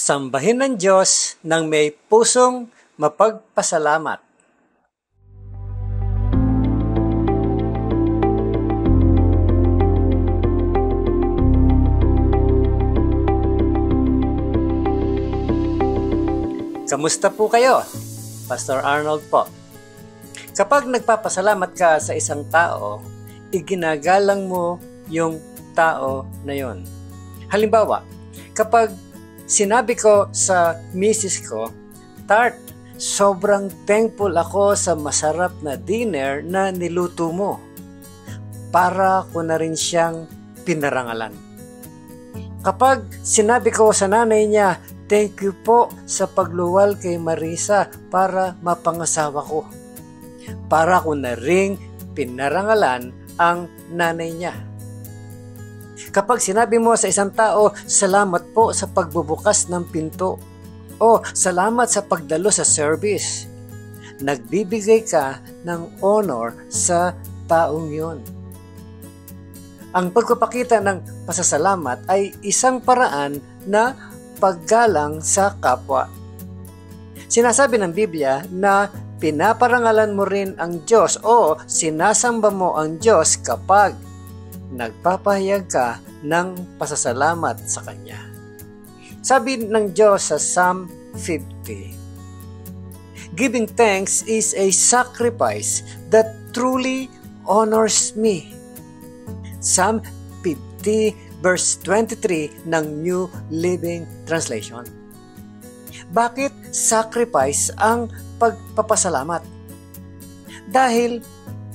Sambahin ng Diyos ng may pusong mapagpasalamat. Kamusta po kayo? Pastor Arnold po. Kapag nagpapasalamat ka sa isang tao, iginagalang mo yung tao na yon. Halimbawa, kapag sinabi ko sa misis ko, Tart, sobrang thankful ako sa masarap na dinner na niluto mo. Para ko na rin siyang pinarangalan. Kapag sinabi ko sa nanay niya, thank you po sa pagluwal kay Marisa para mapangasawa ko. Para ko na ring pinarangalan ang nanay niya. Kapag sinabi mo sa isang tao, salamat po sa pagbubukas ng pinto o salamat sa pagdalo sa service, nagbibigay ka ng honor sa taong yon. Ang pagpapakita ng pasasalamat ay isang paraan na paggalang sa kapwa. Sinasabi ng Biblia na pinaparangalan mo rin ang Diyos o sinasamba mo ang Diyos kapag nagpapahayag ka ng pasasalamat sa Kanya. Sabi ng Diyos sa Psalm 50, giving thanks is a sacrifice that truly honors me. Psalm 50 verse 23 ng New Living Translation. Bakit sacrifice ang pagpapasalamat? Dahil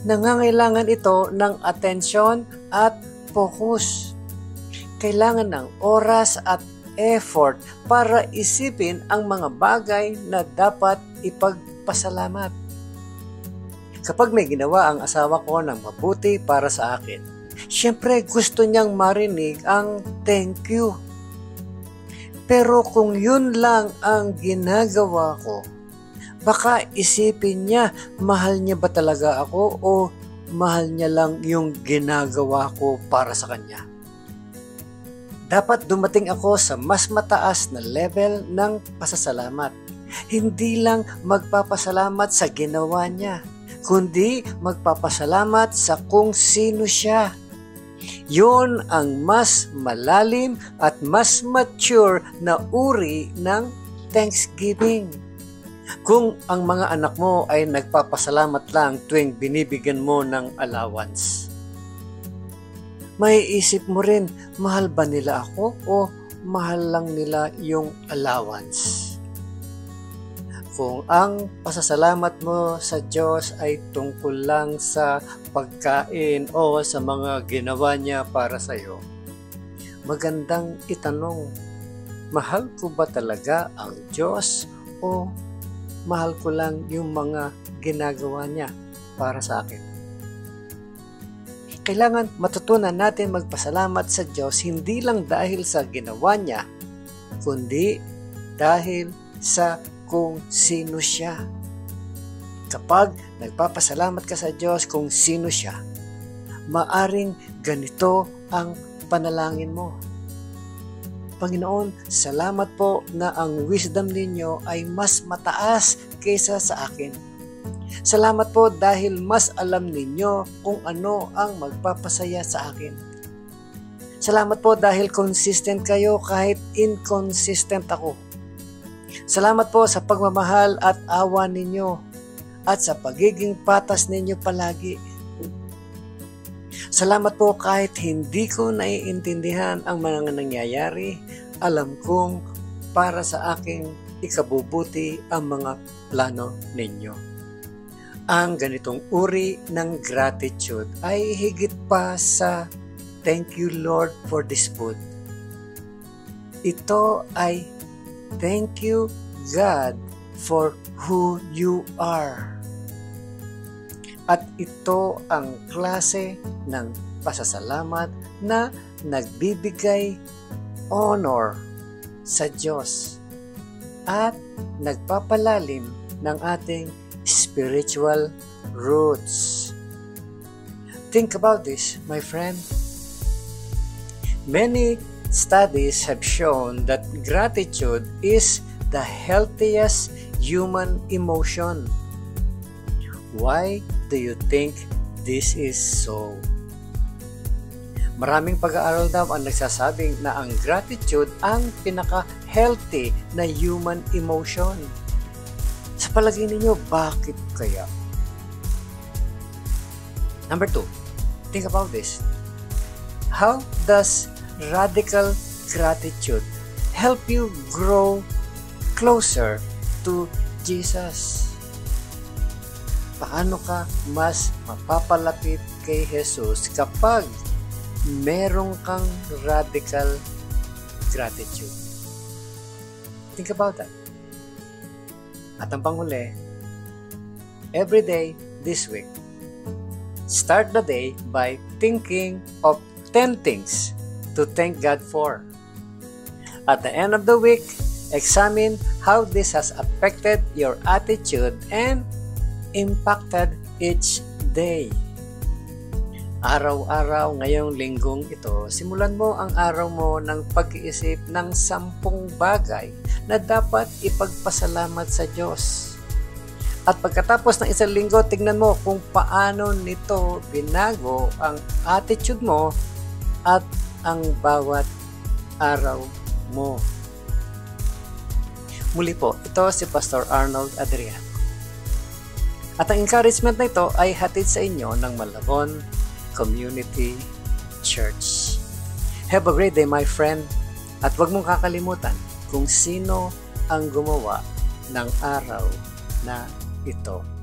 nangangailangan ito ng atensyon at focus. Kailangan ng oras at effort para isipin ang mga bagay na dapat ipagpasalamat. Kapag may ginawa ang asawa ko ng mabuti para sa akin, siyempre gusto niyang marinig ang thank you. Pero kung yun lang ang ginagawa ko, baka isipin niya, mahal niya ba talaga ako o mahal niya lang yung ginagawa ko para sa kanya. Dapat dumating ako sa mas mataas na level ng pasasalamat. Hindi lang magpapasalamat sa ginawa niya, kundi magpapasalamat sa kung sino siya. Yun ang mas malalim at mas mature na uri ng Thanksgiving. Kung ang mga anak mo ay nagpapasalamat lang tuwing binibigyan mo ng allowance, may isip mo rin, mahal ba nila ako o mahal lang nila yung allowance? Kung ang pasasalamat mo sa Diyos ay tungkol lang sa pagkain o sa mga ginawa niya para sa iyo, magandang itanong, mahal ko ba talaga ang Diyos o mahal ko lang yung mga ginagawa niya para sa akin? Kailangan matutunan natin magpasalamat sa Diyos hindi lang dahil sa ginawa niya, kundi dahil sa kung sino siya. Kapag nagpapasalamat ka sa Diyos kung sino siya, maaring ganito ang panalangin mo. Panginoon, salamat po na ang wisdom ninyo ay mas mataas kaysa sa akin. Salamat po dahil mas alam ninyo kung ano ang magpapasaya sa akin. Salamat po dahil consistent kayo kahit inconsistent ako. Salamat po sa pagmamahal at awa ninyo at sa pagiging patas ninyo palagi. Salamat po kahit hindi ko naiintindihan ang mga nangyayari, alam kong para sa aking ikabubuti ang mga plano ninyo. Ang ganitong uri ng gratitude ay higit pa sa thank you Lord for this food. Ito ay thank you God for who you are. At ito ang klase ng pasasalamat na nagbibigay honor sa Diyos at nagpapalalim ng ating spiritual roots. Think about this, my friend. Many Studies have shown that gratitude is the healthiest human emotion. Why do you think this is so? Maraming pag-aaral daw ang nagsasabing na ang gratitude ang pinaka-healthy na human emotion. Sa palagay ninyo, bakit kaya? Number 2, think about this. How does radical gratitude help you grow closer to Jesus? Paano ka mas mapapalapit kay Jesus kapag merong kang radical gratitude? Think about that. At ang panghuli, every day this week, start the day by thinking of 10 things to thank God for. At the end of the week, examine how this has affected your attitude and impacted each day. Araw-araw ngayong linggong ito, simulan mo ang araw mo ng pag-iisip ng 10 bagay na dapat ipagpasalamat sa Diyos. At pagkatapos ng isang linggo, tignan mo kung paano nito binago ang attitude mo at ang bawat araw mo. Muli po, ito si Pastor Arnold Adrian. At ang encouragement na ito ay hatid sa inyo ng Malabon Community Church. Have a great day, my friend. At huwag mong kakalimutan kung sino ang gumawa ng araw na ito.